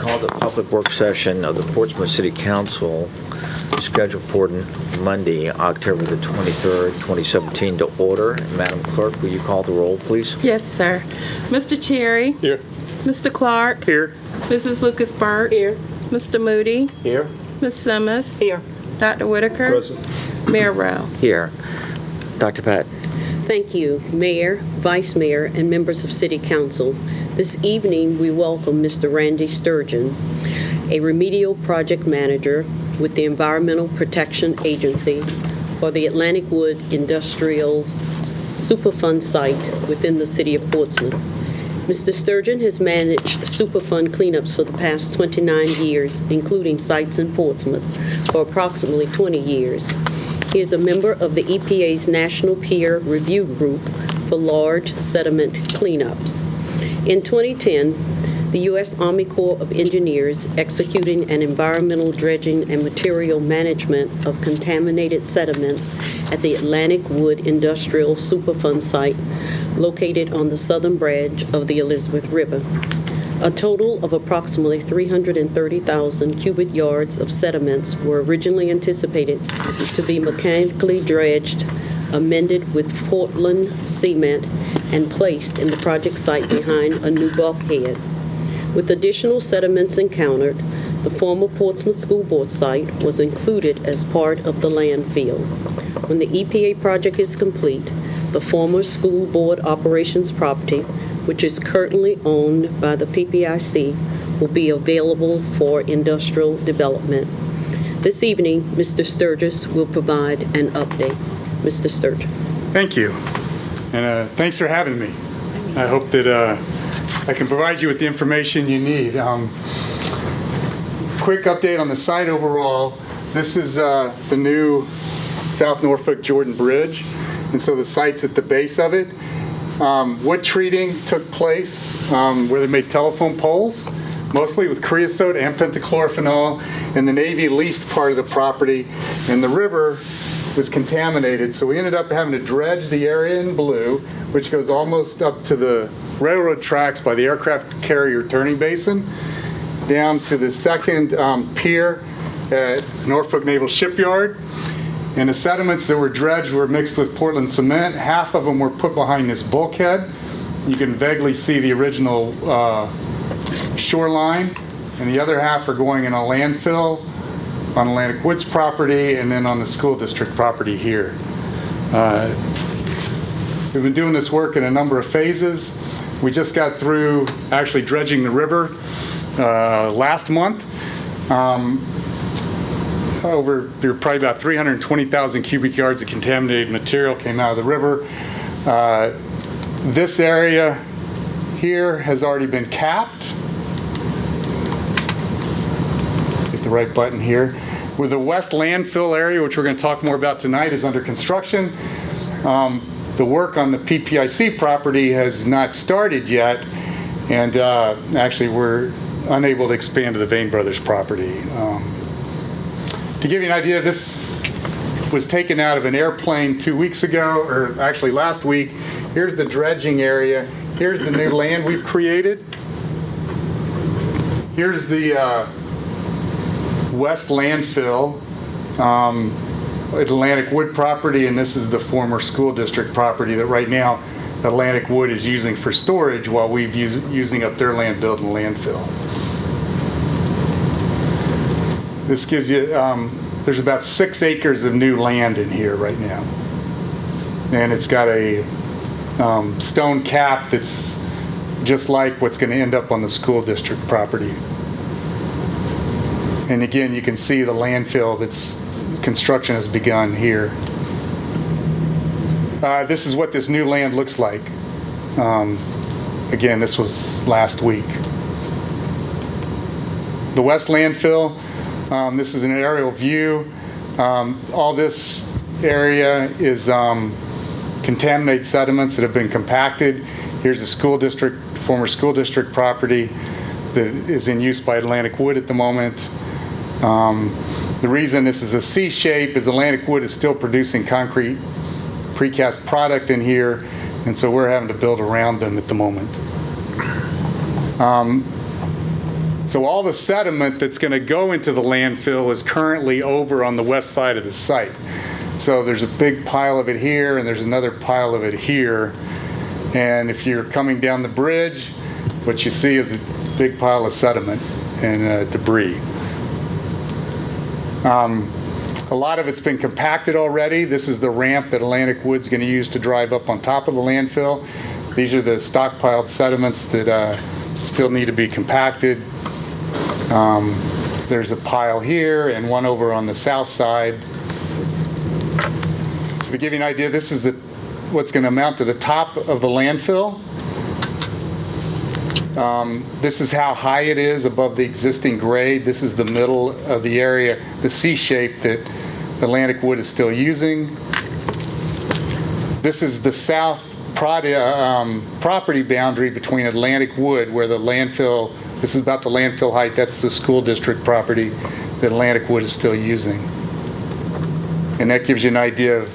call the public work session of the Portsmouth City Council scheduled for Monday, October the 23rd, 2017 to order. Madam Clerk, will you call the roll, please? Yes, sir. Mr. Cherry? Here. Mr. Clark? Here. Mrs. Lucas Burke? Here. Mr. Moody? Here. Ms. Simmons? Here. Dr. Whitaker? Present. Mayor Rowe? Here. Dr. Pat? Thank you, Mayor, Vice Mayor, and members of City Council. This evening, we welcome Mr. Randy Sturgeon, a remedial project manager with the Environmental Protection Agency for the Atlantic Wood Industrial Superfund site within the City of Portsmouth. Mr. Sturgeon has managed Superfund cleanups for the past 29 years, including sites in Portsmouth, for approximately 20 years. He is a member of the EPA's National Peer Review Group for large sediment cleanups. In 2010, the U.S. Army Corps of Engineers executing an environmental dredging and material management of contaminated sediments at the Atlantic Wood Industrial Superfund site located on the southern branch of the Elizabeth River. A total of approximately 330,000 cubic yards of sediments were originally anticipated to be mechanically dredged, amended with Portland cement, and placed in the project site behind a new bulkhead. With additional sediments encountered, the former Portsmouth School Board site was included as part of the landfill. When the EPA project is complete, the former School Board operations property, which is currently owned by the PPIC, will be available for industrial development. This evening, Mr. Sturgis will provide an update. Mr. Sturgis. Thank you. And thanks for having me. I hope that I can provide you with the information you need. Quick update on the site overall. This is the new South Norfolk Jordan Bridge. And so the site's at the base of it. Wood treating took place where they made telephone poles, mostly with creosote and pentachlorophenol, and the Navy leased part of the property, and the river was contaminated. So we ended up having to dredge the area in blue, which goes almost up to the railroad tracks by the aircraft carrier turning basin, down to the second pier at Norfolk Naval Shipyard. And the sediments that were dredged were mixed with Portland cement. Half of them were put behind this bulkhead. You can vaguely see the original shoreline, and the other half are going in a landfill on Atlantic Woods property and then on the school district property here. We've been doing this work in a number of phases. We just got through actually dredging the river last month. There were probably about 320,000 cubic yards of contaminated material came out of the river. This area here has already been capped. Hit the right button here. With the west landfill area, which we're going to talk more about tonight, is under construction. The work on the PPIC property has not started yet, and actually we're unable to expand to the Vane Brothers property. To give you an idea, this was taken out of an airplane 2 weeks ago, or actually last week. Here's the dredging area. Here's the new land we've created. Here's the west landfill, Atlantic Wood property, and this is the former school district property that right now Atlantic Wood is using for storage while we're using up their land building landfill. This gives you, there's about 6 acres of new land in here right now. And it's got a stone cap that's just like what's going to end up on the school district property. And again, you can see the landfill construction has begun here. This is what this new land looks like. Again, this was last week. The west landfill, this is an aerial view. All this area is contaminated sediments that have been compacted. Here's a school district, former school district property that is in use by Atlantic Wood at the moment. The reason this is a C shape is Atlantic Wood is still producing concrete precast product in here, and so we're having to build around them at the moment. So all the sediment that's going to go into the landfill is currently over on the west side of the site. So there's a big pile of it here, and there's another pile of it here. And if you're coming down the bridge, what you see is a big pile of sediment and debris. A lot of it's been compacted already. This is the ramp that Atlantic Wood's going to use to drive up on top of the landfill. These are the stockpiled sediments that still need to be compacted. There's a pile here and one over on the south side. So to give you an idea, this is what's going to amount to the top of the landfill. This is how high it is above the existing grade. This is the middle of the area, the C shape that Atlantic Wood is still using. This is the south property boundary between Atlantic Wood, where the landfill, this is about the landfill height, that's the school district property that Atlantic Wood is still using. And that gives you an idea of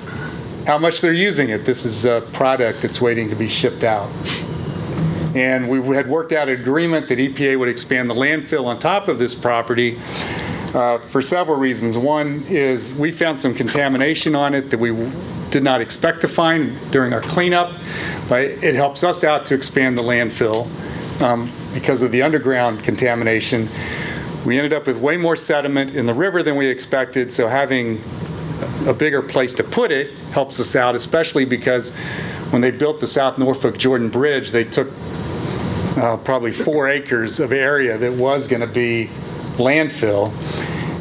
how much they're using it. This is a product that's waiting to be shipped out. And we had worked out an agreement that EPA would expand the landfill on top of this property for several reasons. One is we found some contamination on it that we did not expect to find during our cleanup, but it helps us out to expand the landfill because of the underground contamination. We ended up with way more sediment in the river than we expected, so having a bigger place to put it helps us out, especially because when they built the South Norfolk Jordan Bridge, they took probably 4 acres of area that was going to be landfill.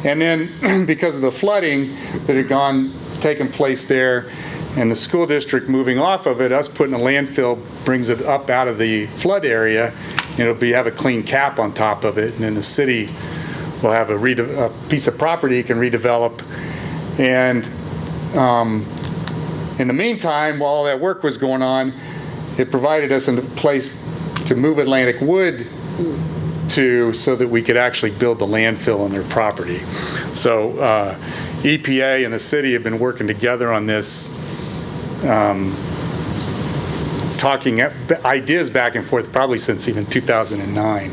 And then because of the flooding that had taken place there and the school district moving off of it, us putting a landfill brings it up out of the flood area, and it'll have a clean cap on top of it, and then the city will have a piece of property it can redevelop. And in the meantime, while all that work was going on, it provided us a place to move Atlantic Wood to so that we could actually build the landfill on their property. So EPA and the city have been working together on this, talking ideas back and forth probably since even 2009.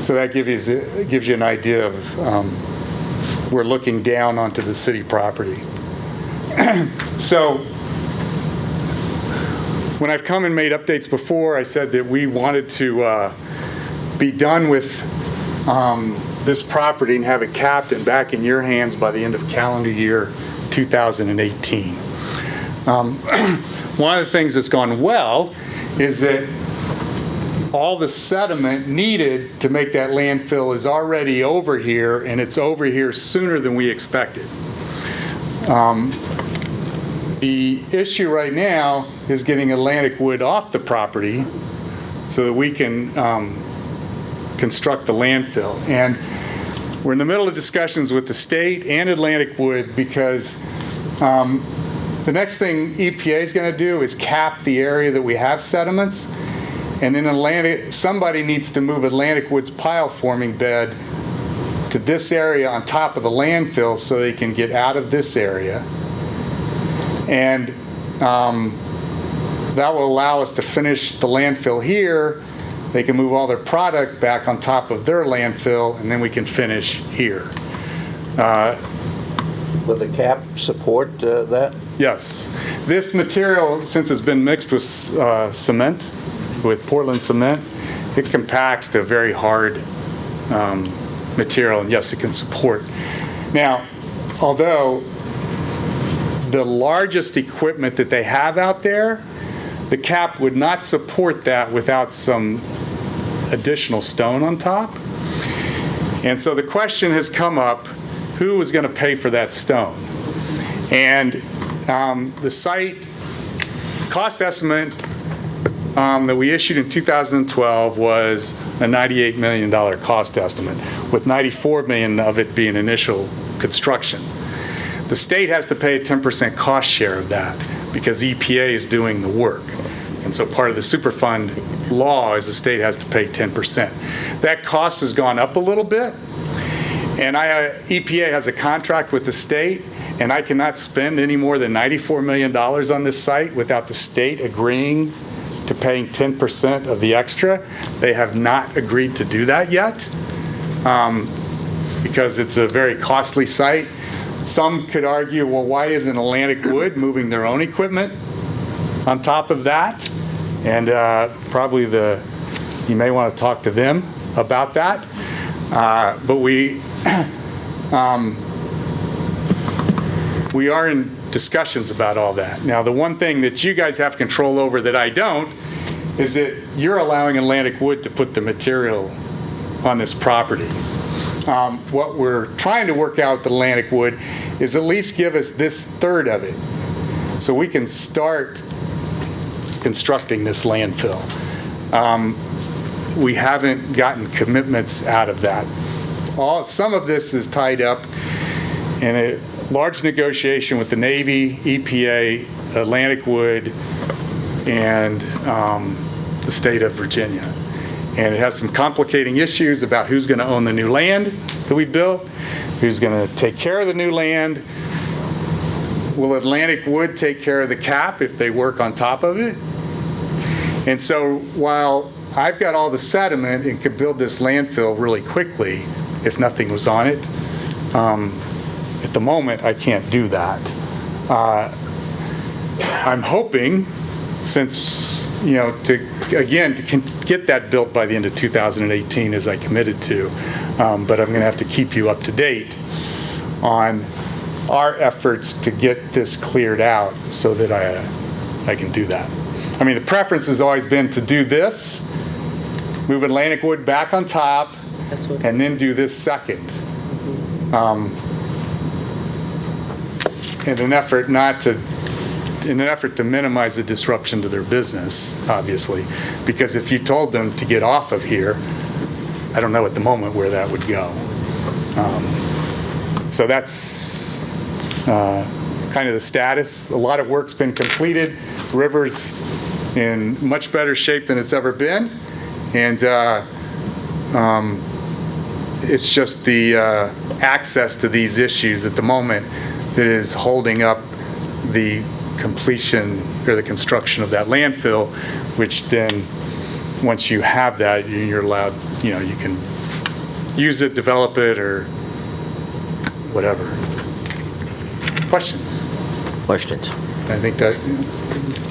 So that gives you an idea of we're looking down onto the city property. So when I've come and made updates before, I said that we wanted to be done with this property and have it capped and back in your hands by the end of calendar year 2018. One of the things that's gone well is that all the sediment needed to make that landfill is already over here, and it's over here sooner than we expected. The issue right now is getting Atlantic Wood off the property so that we can construct the landfill. And we're in the middle of discussions with the state and Atlantic Wood because the next thing EPA is going to do is cap the area that we have sediments. And then somebody needs to move Atlantic Wood's pile forming bed to this area on top of the landfill so they can get out of this area. And that will allow us to finish the landfill here. They can move all their product back on top of their landfill, and then we can finish here. Will the cap support that? Yes. This material, since it's been mixed with cement, with Portland cement, it compacts to a very hard material, and yes, it can support. Now, although the largest equipment that they have out there, the cap would not support that without some additional stone on top. And so the question has come up, who is going to pay for that stone? And the site cost estimate that we issued in 2012 was a $98 million cost estimate, with $94 million of it being initial construction. The state has to pay a 10% cost share of that because EPA is doing the work. And so part of the Superfund law is the state has to pay 10%. That cost has gone up a little bit. And EPA has a contract with the state, and I cannot spend any more than $94 million on this site without the state agreeing to paying 10% of the extra. They have not agreed to do that yet because it's a very costly site. Some could argue, well, why isn't Atlantic Wood moving their own equipment on top of that? And probably you may want to talk to them about that. But we are in discussions about all that. Now, the one thing that you guys have control over that I don't is that you're allowing Atlantic Wood to put the material on this property. What we're trying to work out with Atlantic Wood is at least give us this third of it so we can start constructing this landfill. We haven't gotten commitments out of that. Some of this is tied up in a large negotiation with the Navy, EPA, Atlantic Wood, and the state of Virginia. And it has some complicating issues about who's going to own the new land that we built, who's going to take care of the new land. Will Atlantic Wood take care of the cap if they work on top of it? And so while I've got all the sediment and could build this landfill really quickly if nothing was on it, at the moment I can't do that. I'm hoping, since, to get that built by the end of 2018 as I committed to, but I'm going to have to keep you up to date on our efforts to get this cleared out so that I can do that. I mean, the preference has always been to do this, move Atlantic Wood back on top, and then do this second. In an effort to minimize the disruption to their business, obviously, because if you told them to get off of here, I don't know at the moment where that would go. So that's kind of the status. A lot of work's been completed. The river's in much better shape than it's ever been, and it's just the access to these issues at the moment that is holding up the completion or the construction of that landfill, which then, once you have that, you're allowed, you can use it, develop it, or whatever. Questions? Questions? I think that,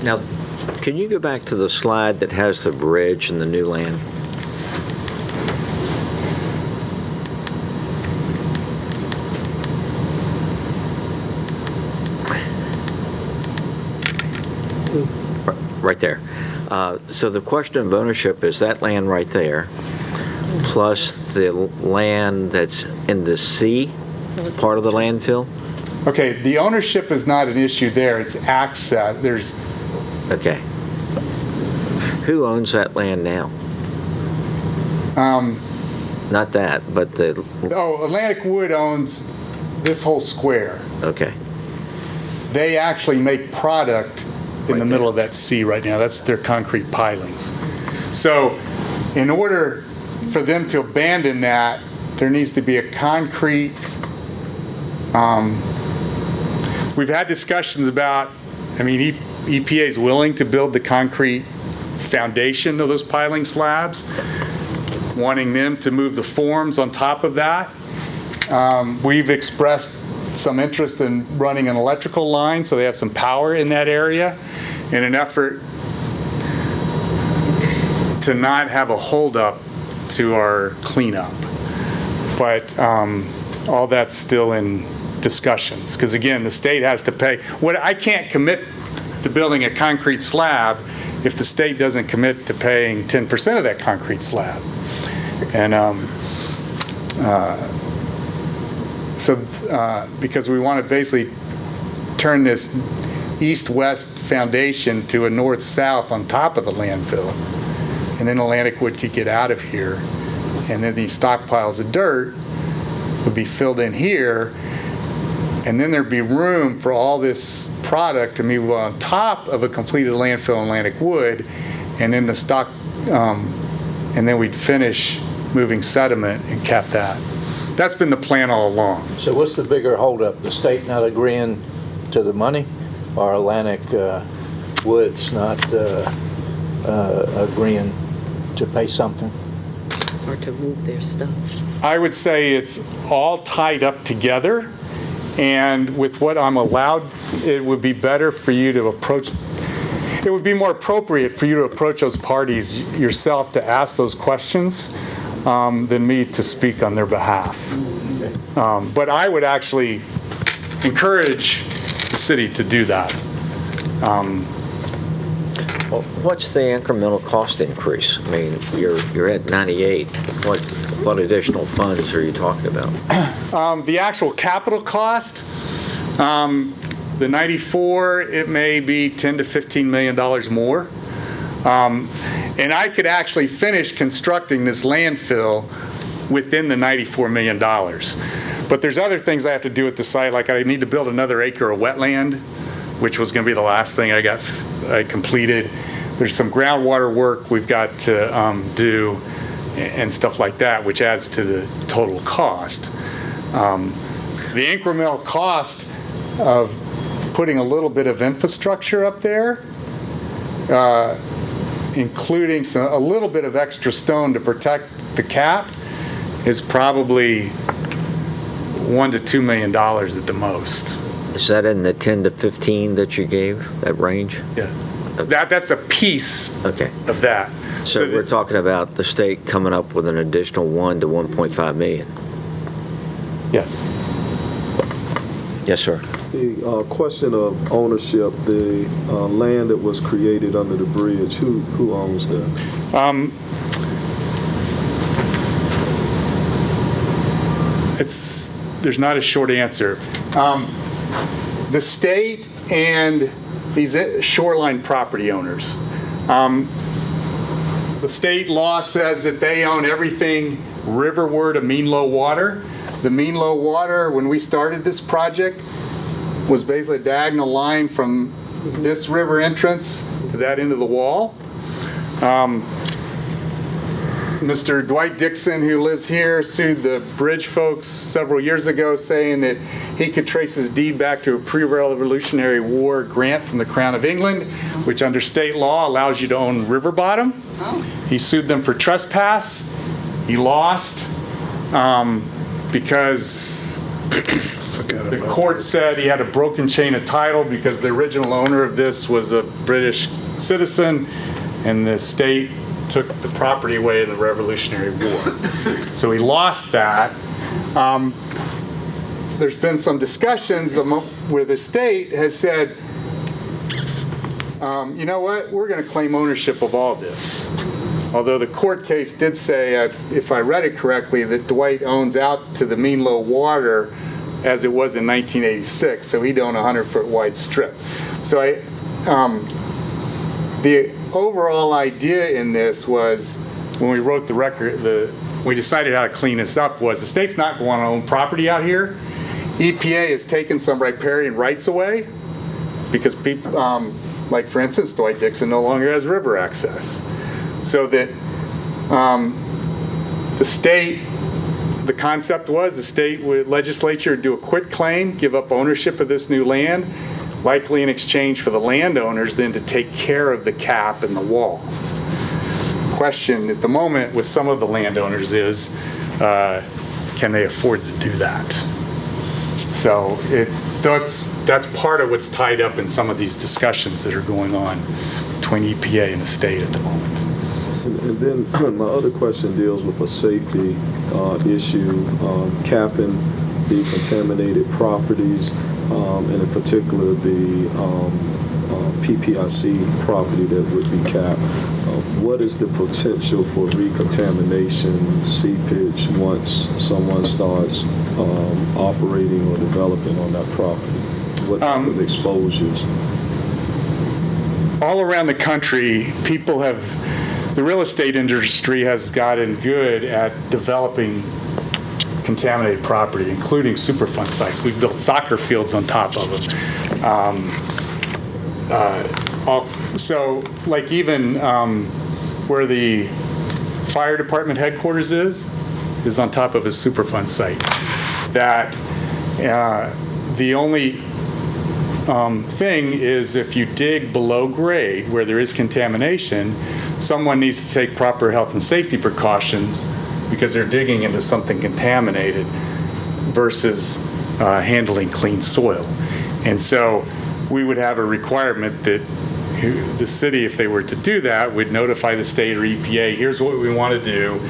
Now, can you go back to the slide that has the bridge and the new land? Right there. So the question of ownership is that land right there, plus the land that's in the C part of the landfill? okay, the ownership is not an issue there, it's access. There's, Okay. Who owns that land now? Not that, but the, Atlantic Wood owns this whole square. okay. They actually make product in the Right middle of that C right now. That's their concrete pilings. So in order for them to abandon that, there needs to be a concrete, we've had discussions about, EPA is willing to build the concrete foundation of those piling slabs, wanting them to move the forms on top of that. We've expressed some interest in running an electrical line so they have some power in that area in an effort to not have a holdup to our cleanup. But all that's still in discussions because, again, the state has to pay. I can't commit to building a concrete slab if the state doesn't commit to paying 10% of that concrete slab. And because we want to basically turn this east-west foundation to a north-south on top of the landfill. And then Atlantic Wood could get out of here. And then these stockpiles of dirt would be filled in here. And then there'd be room for all this product to move on top of a completed landfill in Atlantic Wood. And then the stock, and then we'd finish moving sediment and cap that. That's been the plan all along. So what's the bigger holdup? The state not agreeing to the money, or Atlantic Woods not agreeing to pay something? Or to move their stuff? I would say it's all tied up together, and with what I'm allowed, it would be better for you to approach, it would be more appropriate for you to approach those parties yourself to ask those questions than me to speak on their behalf. But I would actually encourage the city to do that. Well, what's the incremental cost increase? I mean, you're at 98. What additional funds are you talking about? The actual capital cost, the 94, it may be $10 to $15 million more. And I could actually finish constructing this landfill within the $94 million. But there's other things I have to do at the site, like I need to build another acre of wetland, which was going to be the last thing I completed. There's some groundwater work we've got to do and stuff like that, which adds to the total cost. The incremental cost of putting a little bit of infrastructure up there, including a little bit of extra stone to protect the cap, is probably $1 to $2 million at the most. Is that in the 10 to 15 that you gave, that range? Yeah, that's a piece Okay. of that. So we're talking about the state coming up with an additional 1 to 1.5 million. Yes. Yes, sir. The question of ownership, the land that was created under the bridge, who owns that? There's not a short answer. The state and these shoreline property owners. The state law says that they own everything riverward of mean low water. The mean low water, when we started this project, was basically a diagonal line from this river entrance to that end of the wall. Mr. Dwight Dixon, who lives here, sued the bridge folks several years ago, saying that he could trace his deed back to a pre-Revolutionary War grant from the Crown of England, which under state law allows you to own river bottom. He sued them for trespass. He lost because the court said he had a broken chain of title because the original owner of this was a British citizen, and the state took the property away in the Revolutionary War. So he lost that. There's been some discussions where the state has said, you know what, we're going to claim ownership of all this. Although the court case did say, if I read it correctly, that Dwight owns out to the mean low water as it was in 1986, so he'd own a 100-foot wide strip. So the overall idea in this was, when we wrote the record, we decided how to clean this up, was the state's not going to own property out here. EPA has taken some riparian rights away because people, like for instance, Dwight Dixon no longer has river access. So that the concept was the state legislature would do a quit claim, give up ownership of this new land, likely in exchange for the landowners then to take care of the cap and the wall. Question at the moment with some of the landowners is, can they afford to do that? So that's part of what's tied up in some of these discussions that are going on between EPA and the state at the moment. And then my other question deals with a safety issue, capping the contaminated properties, and in particular the PPIC property that would be capped. What is the potential for recontamination, seepage, once someone starts operating or developing on that property? What type of exposures? All around the country, the real estate industry has gotten good at developing contaminated property, including Superfund sites. We've built soccer fields on top of them. So, like even where the fire department headquarters is on top of a Superfund site. That the only thing is if you dig below grade where there is contamination, someone needs to take proper health and safety precautions because they're digging into something contaminated versus handling clean soil. And so we would have a requirement that the city, if they were to do that, would notify the state or EPA, here's what we want to do.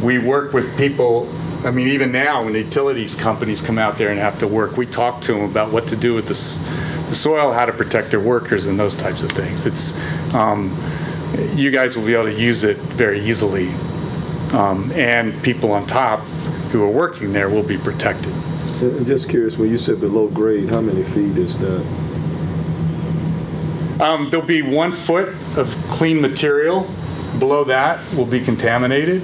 We work with people, I mean, even now when utilities companies come out there and have to work, we talk to them about what to do with the soil, how to protect their workers and those types of things. It's, you guys will be able to use it very easily. And people on top who are working there will be protected. And just curious, when you said below grade, how many feet is that? There'll be 1 foot of clean material. Below that will be contaminated.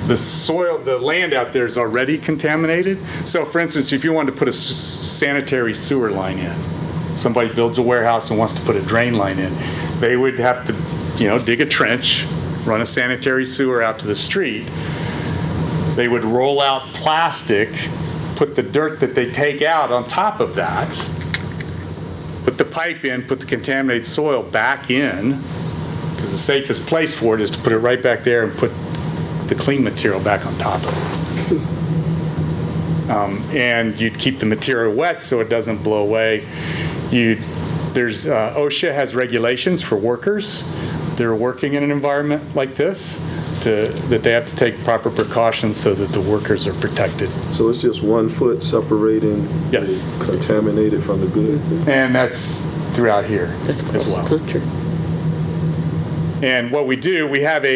The soil, the land out there is already contaminated. So for instance, if you wanted to put a sanitary sewer line in, somebody builds a warehouse and wants to put a drain line in, they would have to, dig a trench, run a sanitary sewer out to the street. They would roll out plastic, put the dirt that they take out on top of that, put the pipe in, put the contaminated soil back in, because the safest place for it is to put it right back there and put the clean material back on top of it. And you'd keep the material wet so it doesn't blow away. OSHA has regulations for workers that are working in an environment like this, that they have to take proper precautions so that the workers are protected. So it's just 1 foot separating Yes. the contaminated from the good? And that's throughout here That's as across well. the country. And what we do, we have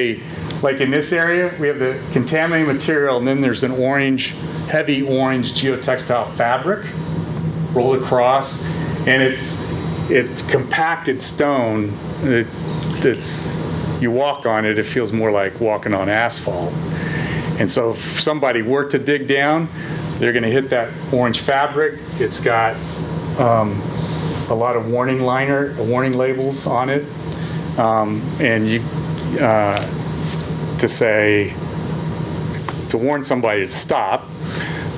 like in this area, we have the contaminated material, and then there's an heavy orange geotextile fabric rolled across, and it's compacted stone. You walk on it, it feels more like walking on asphalt. And so if somebody were to dig down, they're going to hit that orange fabric. It's got a lot of warning labels on it, and to warn somebody to stop.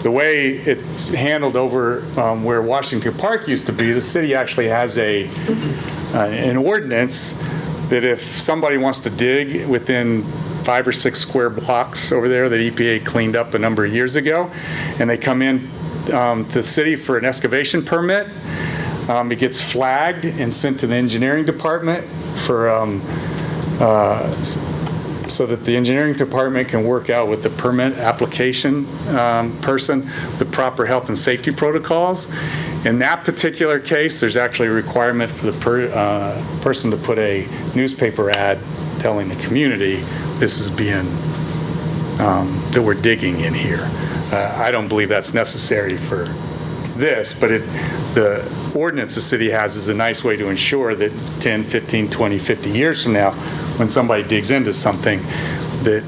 The way it's handled over where Washington Park used to be, the city actually has an ordinance that if somebody wants to dig within 5 or 6 square blocks over there that EPA cleaned up a number of years ago, and they come in to the city for an excavation permit, it gets flagged and sent to the engineering department so that the engineering department can work out with the permit application person the proper health and safety protocols. In that particular case, there's actually a requirement for the person to put a newspaper ad telling the community this is that we're digging in here. I don't believe that's necessary for this, but the ordinance the city has is a nice way to ensure that 10, 15, 20, 50 years from now, when somebody digs into something, that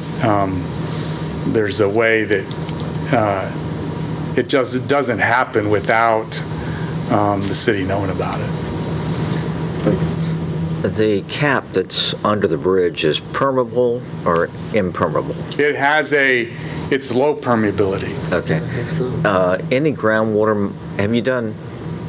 there's a way that it just doesn't happen without the city knowing about it. The cap that's under the bridge is permeable or impermeable? It's low permeability. Okay. Any groundwater, have you done,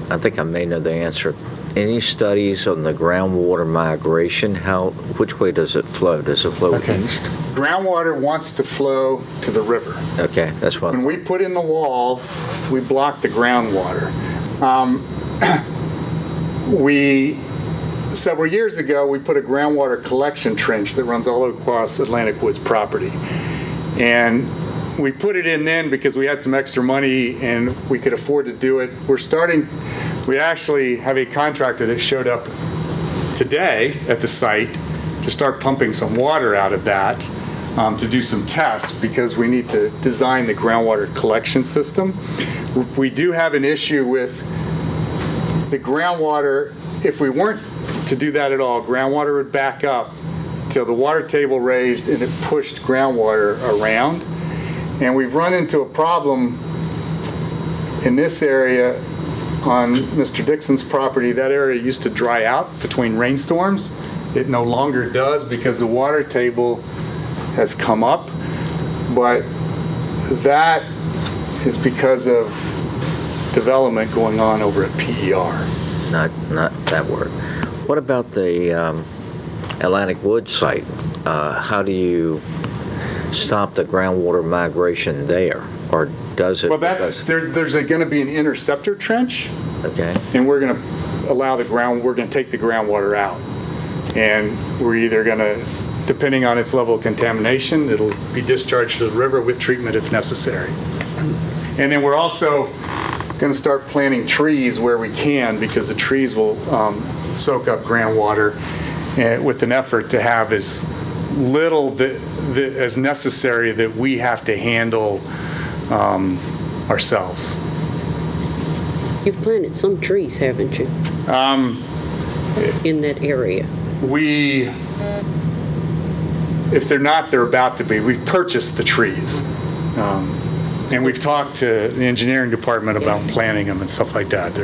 I think I may know the answer, any studies on the groundwater migration? Which way does it flow? Does it flow east? Groundwater wants to flow to the river. Okay, that's what. When we put in the wall, we block the groundwater. Several years ago, we put a groundwater collection trench that runs all across Atlantic Woods property. And we put it in then because we had some extra money and we could afford to do it. We actually have a contractor that showed up today at the site to start pumping some water out of that to do some tests because we need to design the groundwater collection system. We do have an issue with the groundwater. If we weren't to do that at all, groundwater would back up till the water table raised and it pushed groundwater around. And we've run into a problem in this area on Mr. Dixon's property. That area used to dry out between rainstorms. It no longer does because the water table has come up, but that is because of development going on over at PER. Not that word. What about the Atlantic Woods site, how do you stop the groundwater migration there? Or does it? Well, there's going to be an interceptor trench, Okay, and we're going to we're going to take the groundwater out. And we're either going to, depending on its level of contamination, it'll be discharged to the river with treatment if necessary. And then we're also going to start planting trees where we can, because the trees will soak up groundwater, with an effort to have as little as necessary that we have to handle ourselves. You've planted some trees, haven't you? In that area. If they're not, they're about to be. We've purchased the trees. And we've talked to the engineering department about planting them and stuff like that.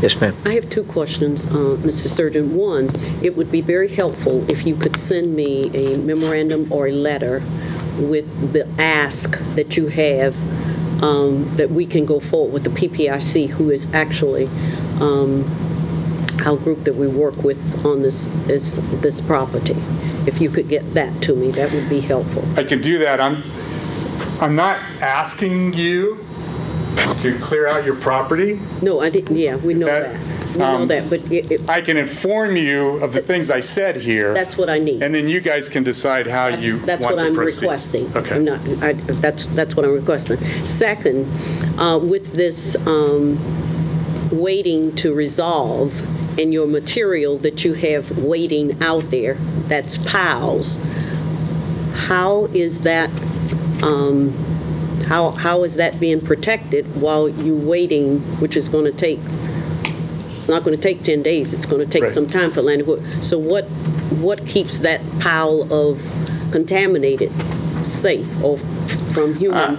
yes, ma'am. I have two questions, Mr. Sturgeon. One, it would be very helpful if you could send me a memorandum or a letter with the ask that you have, that we can go forward with the PPIC, who is actually our group that we work with on this property. If you could get that to me, that would be helpful. I can do that. I'm not asking you to clear out your property. No, I didn't, yeah, we know That, that. We know that, but I can inform you of the things I said here. that's what I need. And then you guys can decide how you That's want what to I'm proceed. requesting. Okay. I'm not, that's what I'm requesting. Second, with this waiting to resolve and your material that you have waiting out there, that's piles, how is that, how is that being protected while you waiting, which is going to take, it's not going to take 10 days, it's going to take Right. some time for Atlantic Wood. So what keeps that pile of contaminated safe or from human?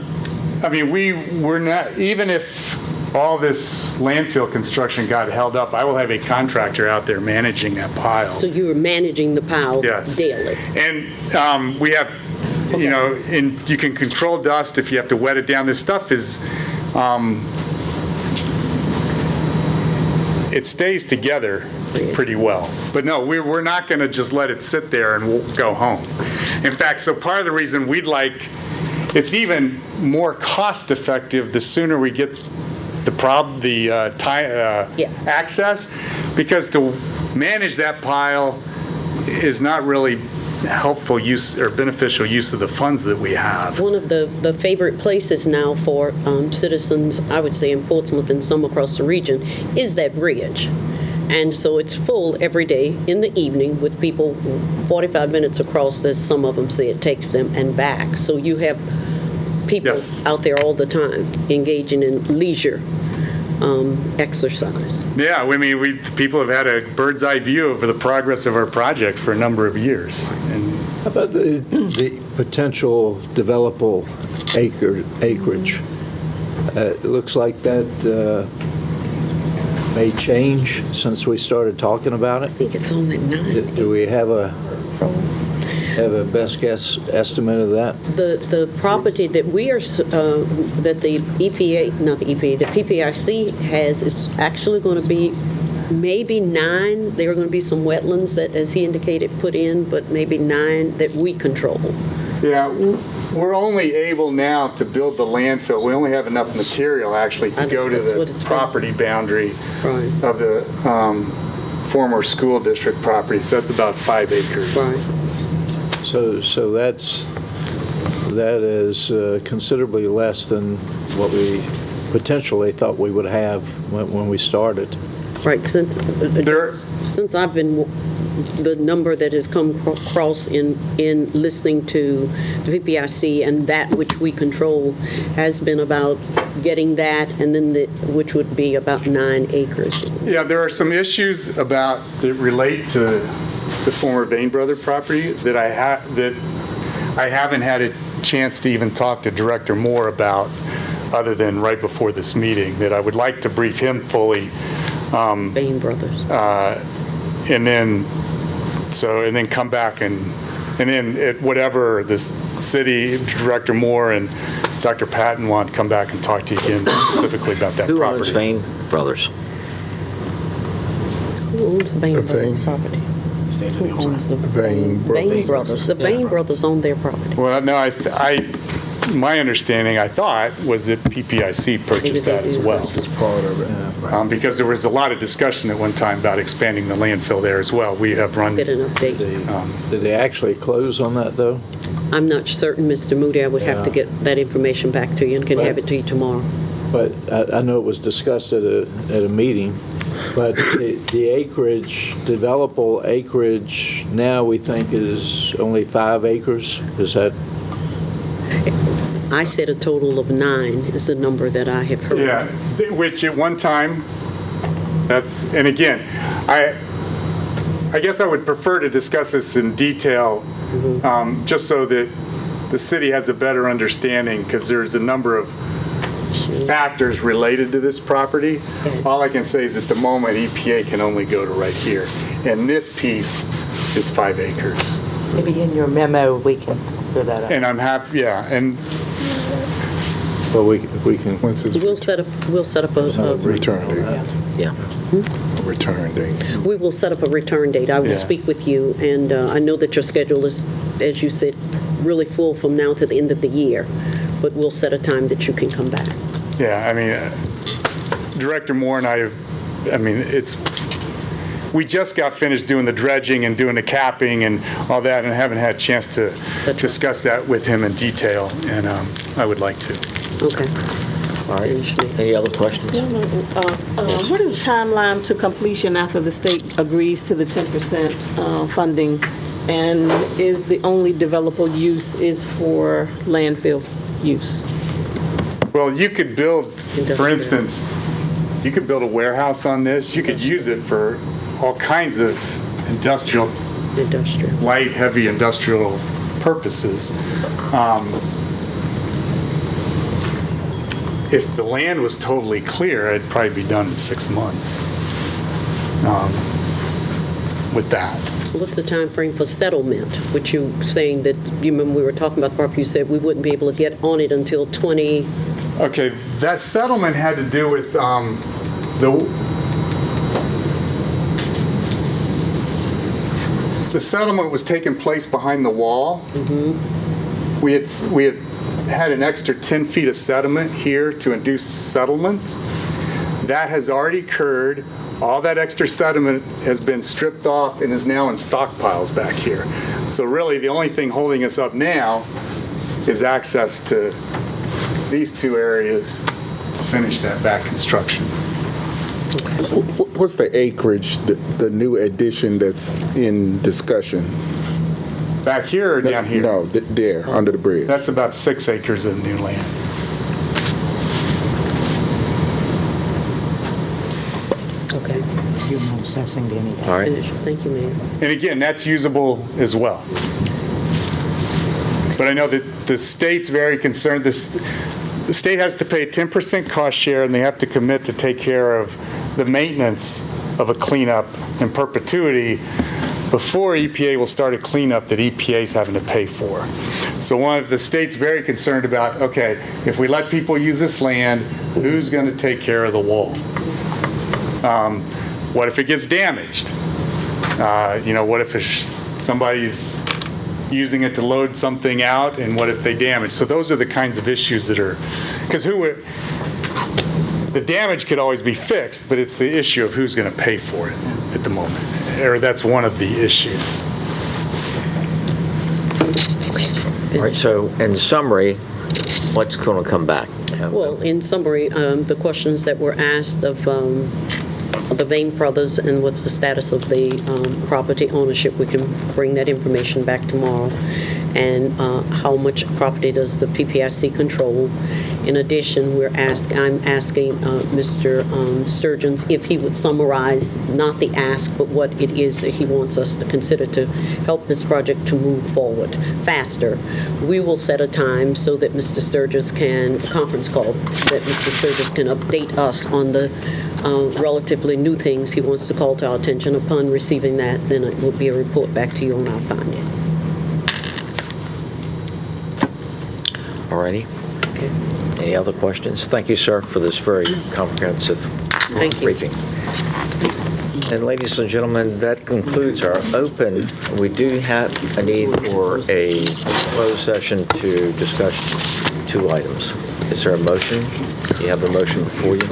I mean, we're not, even if all this landfill construction got held up, I will have a contractor out there managing that pile. So you are managing the pile Yes. daily? And we have, and you can control dust if you have to wet it down. This stuff is, it stays together pretty well. But no, we're not going to just let it sit there and we'll go home. In fact, so part of the reason we'd like, it's even more cost effective the sooner we get access, because to manage that pile is not really helpful use or beneficial use of the funds that we have. One of the favorite places now for citizens, I would say in Portsmouth and some across the region, is that bridge. And so it's full every day in the evening with people 45 minutes across, as some of them say it takes them, and back. So you have people Yes. out there all the time engaging in leisure exercise. Yeah, I mean, people have had a bird's eye view of the progress of our project for a number of years. And How about the potential developable acreage? It looks like that may change since we started talking about it. I think it's on that 9. Do we have a best guess estimate of that? The property that we are, that the EPA, not the EPA, the PPIC has is actually going to be maybe 9. There are going to be some wetlands that, as he indicated, put in, but maybe 9 that we control. yeah, we're only able now to build the landfill. We only have enough material actually I to know, go to that's what the it's property boundary Right. of the former school district property. So that's about 5 acres. Right. So that is considerably less than what we potentially thought we would have when we started. Right. Since I've been, the number that has come across in listening to the PPIC and that which we control has been about getting that, and then which would be about 9 acres. Yeah, there are some issues that relate to the former Bain Brother property that I haven't had a chance to even talk to Director Moore about, other than right before this meeting, that I would like to brief him fully. Bain Brothers. And then come back and then at whatever this city, Director Moore and Dr. Patton want to come back and talk to you again specifically about that Who property. owns Vane Brothers? Who owns It's Bain The Brothers Bain? property. Who owns the Bain Brothers. The Bain Brothers own their property. Well, no, my understanding, I thought, was that PPIC purchased that as well. It's part of it. Because there was a lot of discussion at one time about expanding the landfill there as well. We have run, Get an update. Did they actually close on that, though? I'm not certain, Mr. Moody. I would have to Yeah. get that information back to you and can have it to you tomorrow. But I know it was discussed at a meeting, but the acreage, developable acreage, now we think is only 5 acres? Is that, I said a total of 9 is the number that I have heard. yeah, which at one time, and again, I guess I would prefer to discuss this in detail, just so that the city has a better understanding, because there's a number of factors related to this property. All I can say is at the moment, EPA can only go to right here. And this piece is 5 acres. Maybe in your memo, we can clear that up. And I'm happy, yeah, and well, we can, When's his We'll set up a return date? Yeah. Return date. we will set up a return date. I will Yeah. speak with you, and I know that your schedule is, as you said, really full from now to the end of the year, but we'll set a time that you can come back. yeah, I mean, Director Moore and I mean, we just got finished doing the dredging and doing the capping and all that, and haven't had a chance to discuss that with him in detail, and I would like to. Okay. All right. Finish me. Any other questions? What is the timeline to completion after the state agrees to the 10% funding? And is the only developable use is for landfill use? Well, you could build, for Industrial. instance, you could build a warehouse on this. You could use it for all kinds of industrial, light, heavy industrial purposes. If the land was totally clear, it'd probably be done in 6 months with that. What's the time frame for settlement? Which you saying that, you remember we were talking about the property, you said we wouldn't be able to get on it until 20, Okay, that settlement had to do with the settlement was taking place behind the wall. We had an extra 10 feet of sediment here to induce settlement. That has already occurred. All that extra sediment has been stripped off and is now in stockpiles back here. So really, the only thing holding us up now is access to these 2 areas to finish that back construction. What's the acreage, the new addition that's in discussion? Back here or down here? No, there, under the bridge. That's about 6 acres of new land. okay. You're not assessing to anybody. All right. Finish. Thank you, Mayor. And again, that's usable as well. But I know that the state's very concerned. The state has to pay a 10% cost share, and they have to commit to take care of the maintenance of a cleanup in perpetuity before EPA will start a cleanup that EPA's having to pay for. So the state's very concerned about, okay, if we let people use this land, who's going to take care of the wall? What if it gets damaged? What if somebody's using it to load something out, and what if they damage? So those are the kinds of issues that are, because the damage could always be fixed, but it's the issue of who's going to pay for it at the moment, or that's one of the issues. All right, so in summary, what's going to come back? Well, in summary, the questions that were asked of the Bain Brothers and what's the status of the property ownership, we can bring that information back tomorrow. And how much property does the PPIC control? In addition, I'm asking Mr. Sturgeon if he would summarize, not the ask, but what it is that he wants us to consider to help this project to move forward faster. We will set a time so that Mr. Sturgis a conference call, that Mr. Sturgis can update us on the relatively new things he wants to call to our attention. Upon receiving that, then it will be a report back to you on our findings. All righty. Okay. Any other questions? Thank you, sir, for this very comprehensive Thank you. briefing. And ladies and gentlemen, that concludes our open. We do have a need for a closed session to discuss 2 items. Is there a motion? Do you have a motion before you? I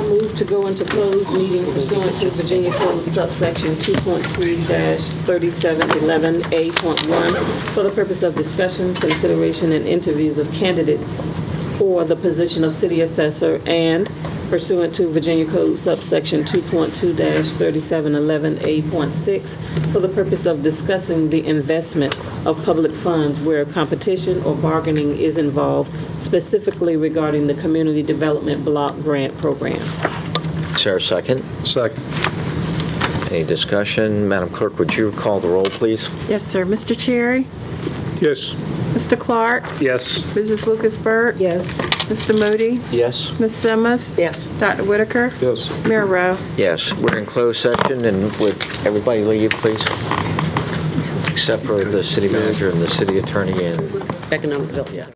move to go into closed meeting pursuant to Virginia Code subsection 2.2-3711A.1 for the purpose of discussion, consideration, and interviews of candidates for the position of city assessor, and pursuant to Virginia Code subsection 2.2-3711A.6 for the purpose of discussing the investment of public funds where competition or bargaining is involved, specifically regarding the Community Development Block Grant Program. Is there a second? Second. Any discussion? Madam Clerk, would you call the roll, please? Yes, sir. Mr. Cherry? Yes. Mr. Clark? Yes. Mrs. Lucas Burke? Yes. Mr. Moody? Yes? Ms. Simmons? Yes. Dr. Whitaker? Yes. Mayor Rowe? Yes, we're in closed session, and would everybody leave, please? Except for the city manager and the city attorney and Economic Development.